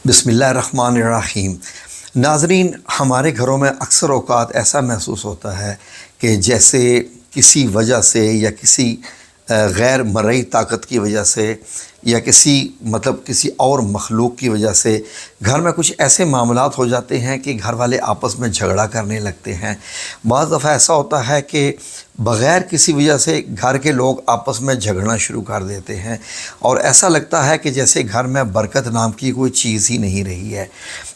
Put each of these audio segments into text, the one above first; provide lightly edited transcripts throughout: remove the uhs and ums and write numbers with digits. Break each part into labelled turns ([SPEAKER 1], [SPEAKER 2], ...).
[SPEAKER 1] बिस्मिल्लाहिर्रहमानिर्रहीम। नाज़रीन, हमारे घरों में अक्सर औक़ात ऐसा महसूस होता है कि जैसे किसी वजह से या किसी गैर मरई ताकत की वजह से या किसी और मखलूक की वजह से घर में कुछ ऐसे मामलात हो जाते हैं कि घर वाले आपस में झगड़ा करने लगते हैं। बाज़ दफ़ा ऐसा होता है कि बग़ैर किसी वजह से घर के लोग आपस में झगड़ना शुरू कर देते हैं और ऐसा लगता है कि जैसे घर में बरकत नाम की कोई चीज़ ही नहीं रही है।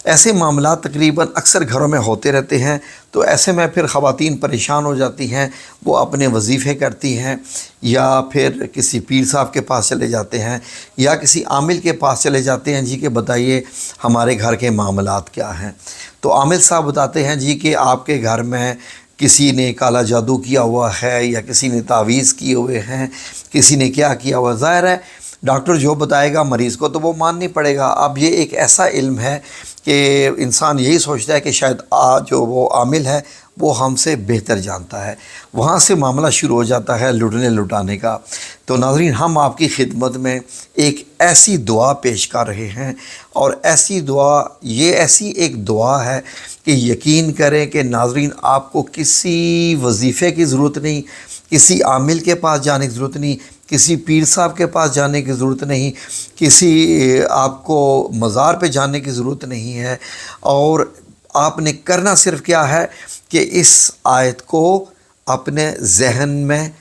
[SPEAKER 1] ऐसे मामलात तकरीबन अक्सर घरों में होते रहते हैं। तो ऐसे में फिर ख़वातीन परेशान हो जाती हैं, वो अपने वजीफ़े करती हैं या फिर किसी पीर साहब के पास चले जाते हैं या किसी आमिल के पास चले जाते हैं। जी कि बताइए हमारे घर के मामलात क्या हैं। तो आमिल साहब बताते हैं जी कि आपके घर में किसी ने काला जादू किया हुआ है या किसी ने तावीज़ किए हुए हैं, किसी ने क्या किया हुआ। ज़ाहिर है डॉक्टर जो बताएगा मरीज़ को तो वो माननी पड़ेगा। अब ये एक ऐसा इल्म है कि इंसान यही सोचता है कि शायद जो वो आमिल है वो हमसे बेहतर जानता है। वहाँ से मामला शुरू हो जाता है लुटने लुटाने का। तो नाज़रीन, हम आपकी खिदमत में एक ऐसी दुआ पेश कर रहे हैं और ऐसी दुआ, ये ऐसी एक दुआ है कि यकीन करें कि नाज़रीन आपको किसी वजीफ़े की ज़रूरत नहीं, किसी आमिल के पास जाने की ज़रूरत नहीं, किसी पीर साहब के पास जाने की ज़रूरत नहीं, किसी आपको मज़ार पे जाने की ज़रूरत नहीं है। और आपने करना सिर्फ़ क्या है कि इस आयत को अपने ज़हन में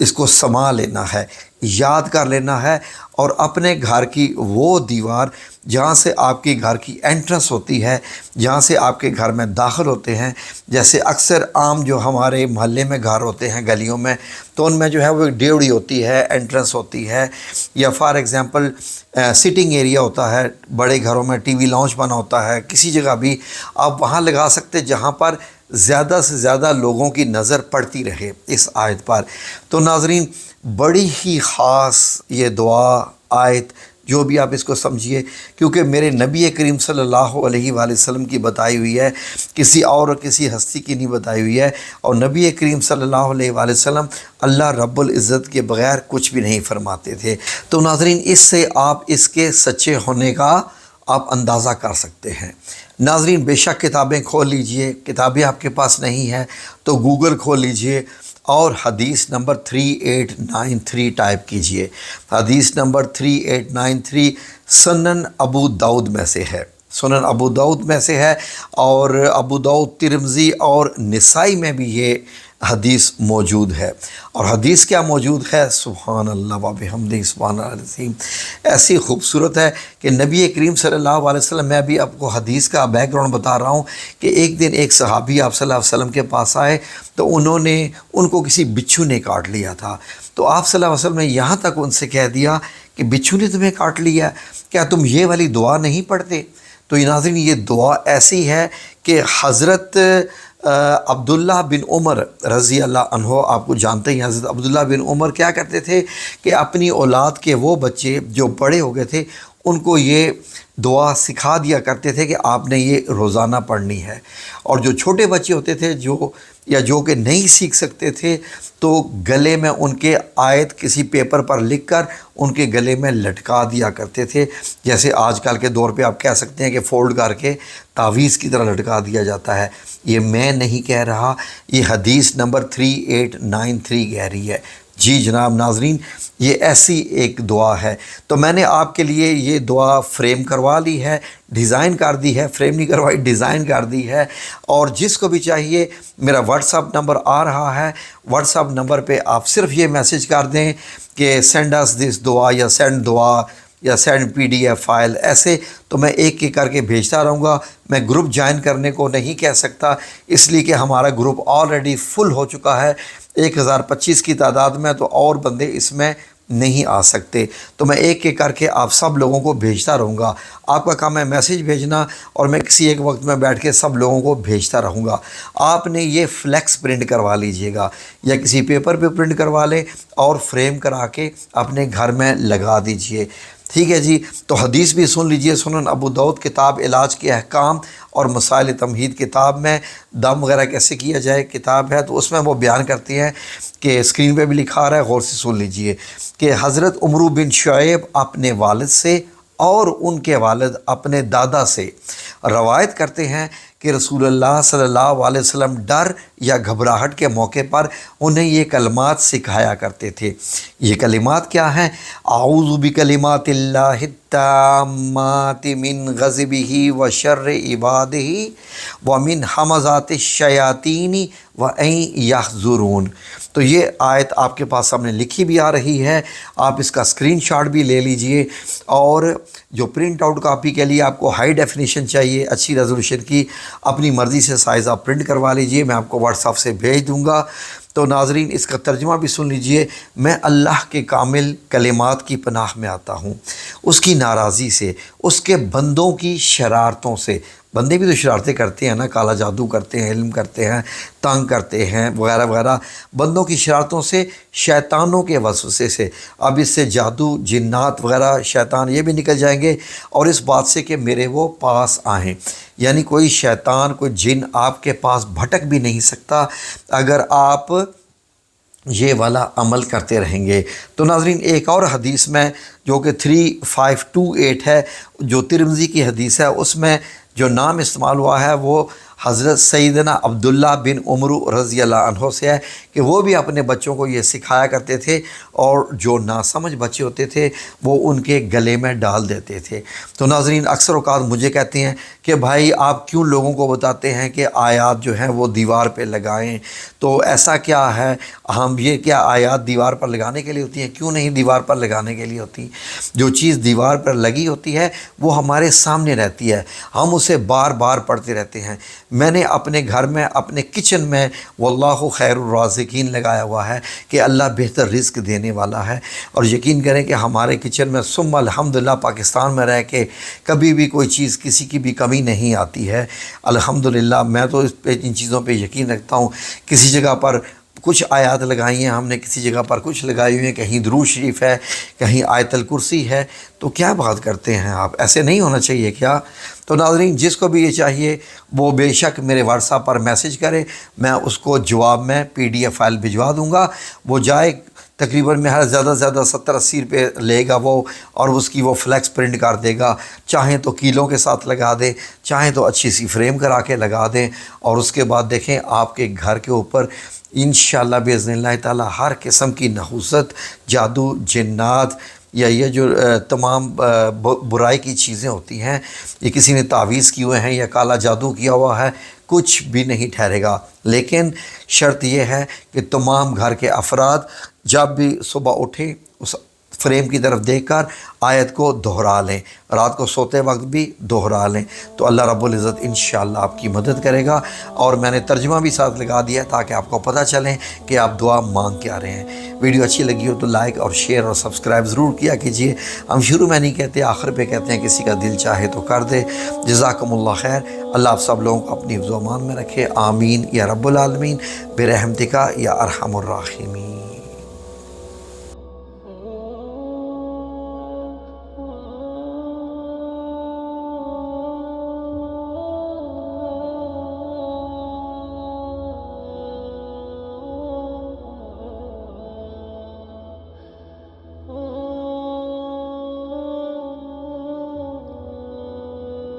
[SPEAKER 1] इसको समा लेना है, याद कर लेना है और अपने घर की वो दीवार जहाँ से आपकी घर की एंट्रेंस होती है, जहाँ से आपके घर में दाखिल होते हैं, जैसे अक्सर आम जो हमारे मोहल्ले में घर होते हैं गलियों में, तो उनमें जो है वो एक डेवड़ी होती है, एंट्रेंस होती है, या फॉर एग्ज़ाम्पल सिटिंग एरिया होता है। बड़े घरों में टीवी लाउंज बना होता है, किसी जगह भी आप वहाँ लगा सकते जहाँ पर ज़्यादा से ज़्यादा लोगों की नज़र पड़ती रहे इस आयत पर। तो नाज़रीन, बड़ी ही ख़ास ये दुआ आयत, जो भी आप इसको समझिए, क्योंकि मेरे नबी करीम सल्लल्लाहु अलैहि वसल्लम की बताई हुई है, किसी और किसी हस्ती की नहीं बताई हुई है। और नबी करीम सल्लल्लाहु अलैहि वसल्लम अल्लाह रब्बुल इज़्ज़त के बग़ैर कुछ भी नहीं फरमाते थे। तो नाज़रीन, इससे आप इसके सच्चे होने का आप अंदाज़ा कर सकते हैं। नाज़रीन, बेशक किताबें खोल लीजिए, किताबें आपके पास नहीं है तो गूगल खोल लीजिए और हदीस नंबर 3893 टाइप कीजिए। हदीस नंबर 3893 सुनन अबू दाऊद में से है, सुनन अबू दाऊद में से है और अबू दाऊद, तिरमिज़ी और निसाई में भी ये हदीस मौजूद है। और हदीस क्या मौजूद है, सुभान अल्लाह व बिहम्दिही सुभान अल्लाह, ऐसी खूबसूरत है कि नबी करीम सल्लल्लाहु अलैहि वसल्लम, मैं भी आपको हदीस का बैकग्राउंड बता रहा हूँ कि एक दिन एक सहाबी आप सल्लल्लाहु अलैहि वसल्लम के पास आए तो उनको किसी बिच्छू ने काट लिया था। तो आप सल्लल्लाहु अलैहि वसल्लम ने यहाँ तक उनसे कह दिया कि बिच्छू ने तुम्हें काट लिया, क्या तुम ये वाली दुआ नहीं पढ़ते? तो ये नाज़रीन, ये दुआ ऐसी है कि हज़रत अब्दुल्ला बिन उमर रज़ी अल्लाह अन्हो, आपको जानते हैं हज़रत अब्दुल्ला बिन उमर क्या करते थे कि अपनी औलाद के वो बच्चे जो बड़े हो गए थे उनको ये दुआ सिखा दिया करते थे कि आपने ये रोज़ाना पढ़नी है। और जो छोटे बच्चे होते थे जो कि नहीं सीख सकते थे, तो गले में उनके आयत किसी पेपर पर लिखकर उनके गले में लटका दिया करते थे। जैसे आजकल के दौर पे आप कह सकते हैं कि फ़ोल्ड करके तावीज़ की तरह लटका दिया जाता है। ये मैं नहीं कह रहा, ये हदीस नंबर 3893 कह रही है। जी जनाब नाज़रीन, ये ऐसी एक दुआ है। तो मैंने आपके लिए ये दुआ फ्रेम करवा ली है, डिज़ाइन कर दी है, फ्रेम नहीं करवाई, डिज़ाइन कर दी है। और जिसको भी चाहिए, मेरा व्हाट्सअप नंबर आ रहा है, व्हाट्सअप नंबर पे आप सिर्फ ये मैसेज कर दें कि सेंड अस दिस दुआ या सेंड दुआ या सेंड PDF फ़ाइल, ऐसे तो मैं एक एक करके भेजता रहूँगा। मैं ग्रुप ज्वाइन करने को नहीं कह सकता, इसलिए कि हमारा ग्रुप ऑलरेडी फुल हो चुका है 1025 की तादाद में, तो और बंदे इसमें नहीं आ सकते। तो मैं एक एक करके आप सब लोगों को भेजता रहूँगा। आपका काम है मैसेज भेजना और मैं किसी एक वक्त में बैठ के सब लोगों को भेजता रहूँगा। आपने ये फ्लैक्स प्रिंट करवा लीजिएगा या किसी पेपर पे प्रिंट करवा लें और फ्रेम करा के अपने घर में लगा दीजिए। ठीक है जी। तो हदीस भी सुन लीजिए, सुनन अबू दाऊद किताब इलाज के अहकाम और मसाइल तमहीद किताब में दम वगैरह कैसे किया जाए किताब है, तो उसमें वो बयान करती हैं कि स्क्रीन पे भी लिखा रहा है, गौर से सुन लीजिए कि हज़रत उमरू बिन शुएब अपने वालिद से اور ان کے والد اپنے دادا سے روایت کرتے ہیں کہ رسول اللہ صلی اللہ علیہ وسلم ڈر یا گھبراہٹ کے موقع پر انہیں یہ کلمات سکھایا کرتے تھے۔ یہ کلمات کیا ہیں؟ اعوذ بکلمات اللہ التامات من غضبہ و شر عبادہ ومن ہمزات الشیاطین وان یحضرون۔ تو یہ آیت آپ کے پاس سامنے لکھی بھی آ رہی ہے، آپ اس کا اسکرین شاٹ بھی لے لیجئے، اور جو پرنٹ آؤٹ کاپی کے لیے آپ کو ہائی ڈیفینیشن چاہیے اچھی ریزولوشن کی، اپنی مرضی سے سائز آپ پرنٹ کروا لیجئے، میں آپ کو واٹس ایپ سے بھیج دوں گا۔ تو ناظرین اس کا ترجمہ بھی سن لیجئے۔ میں اللہ کے کامل کلمات کی پناہ میں آتا ہوں، اس کی ناراضی سے، اس کے بندوں کی شرارتوں سے۔ بندے بھی تو شرارتیں کرتے ہیں نا، کالا جادو کرتے ہیں، علم کرتے ہیں، تنگ کرتے ہیں وغیرہ وغیرہ، بندوں کی شرارتوں سے، شیطانوں کے وسوسے سے۔ اب اس سے جادو، جنات وغیرہ، شیطان یہ بھی نکل جائیں گے، اور اس بات سے کہ میرے وہ پاس آئیں، یعنی کوئی شیطان، کوئی جن آپ کے پاس بھٹک بھی نہیں سکتا اگر آپ یہ والا عمل کرتے رہیں گے۔ تو ناظرین ایک اور حدیث میں جو کہ 3528 ہے، جو ترمذی کی حدیث ہے، اس میں جو نام استعمال ہوا ہے وہ حضرت سیدنا عبداللہ بن عمر رضی اللہ عنہ سے ہے کہ وہ بھی اپنے بچوں کو یہ سکھایا کرتے تھے، اور جو ناسمجھ بچے ہوتے تھے وہ ان کے گلے میں ڈال دیتے تھے۔ تو ناظرین اکثر اوقات مجھے کہتے ہیں کہ بھائی آپ کیوں لوگوں کو بتاتے ہیں کہ آیات جو ہیں وہ دیوار پہ لگائیں؟ تو ایسا کیا ہے، ہم یہ کیا آیات دیوار پر لگانے کے لیے ہوتی ہیں؟ کیوں نہیں دیوار پر لگانے کے لیے ہوتی؟ جو چیز دیوار پر لگی ہوتی ہے وہ ہمارے سامنے رہتی ہے، ہم اسے بار بار پڑھتے رہتے ہیں۔ میں نے اپنے گھر میں، اپنے کچن میں واللہ خیر الرازقین لگایا ہوا ہے کہ اللہ بہتر رزق دینے والا ہے، اور یقین کریں کہ ہمارے کچن میں ثم الحمدللہ پاکستان میں رہ کے کبھی بھی کوئی چیز کسی کی بھی کمی نہیں آتی ہے الحمدللہ۔ میں تو اس پہ، ان چیزوں پہ یقین رکھتا ہوں۔ کسی جگہ پر کچھ آیات لگائی ہیں ہم نے، کسی جگہ پر کچھ لگائی ہوئی ہیں، کہیں درود شریف ہے، کہیں آیت الکرسی ہے، تو کیا بات کرتے ہیں آپ؟ ایسے نہیں ہونا چاہیے کیا؟ تو ناظرین جس کو بھی یہ چاہیے وہ بے شک میرے واٹس ایپ پر میسج کرے، میں اس کو جواب میں PDF فائل بھجوا دوں گا۔ وہ جائے، تقریباً میں ہر زیادہ سے زیادہ 70-80 روپے لے گا وہ، اور اس کی وہ فلیکس پرنٹ کر دے گا، چاہیں تو کیلوں کے ساتھ لگا دیں، چاہیں تو اچھی سی فریم کرا کے لگا دیں، اور اس کے بعد دیکھیں آپ کے گھر کے اوپر انشاءاللہ باذن اللہ تعالی ہر قسم کی نحوست، جادو، جنات، یا یہ جو تمام برائی کی چیزیں ہوتی ہیں، یہ کسی نے تعویذ کیے ہوئے ہیں یا کالا جادو کیا ہوا ہے، کچھ بھی نہیں ٹھہرے گا۔ لیکن شرط یہ ہے کہ تمام گھر کے افراد جب بھی صبح اٹھیں اس فریم کی طرف دیکھ کر آیت کو دہرا لیں، رات کو سوتے وقت بھی دہرا لیں، تو اللہ رب العزت انشاءاللہ آپ کی مدد کرے گا۔ اور میں نے ترجمہ بھی ساتھ لگا دیا تاکہ آپ کو پتہ چلیں کہ آپ دعا مانگ کیا رہے ہیں۔ ویڈیو اچھی لگی ہو تو لائک اور شیئر اور سبسکرائب ضرور کیا کیجئے۔ ہم شروع میں نہیں کہتے، آخر پہ کہتے ہیں، کسی کا دل چاہے تو کر دے۔ جزاکم اللہ خیر۔ اللہ آپ سب لوگوں کو اپنی حفظ و امان میں رکھے، آمین یا رب العالمین، برحمتک یا ارحم الراحمین۔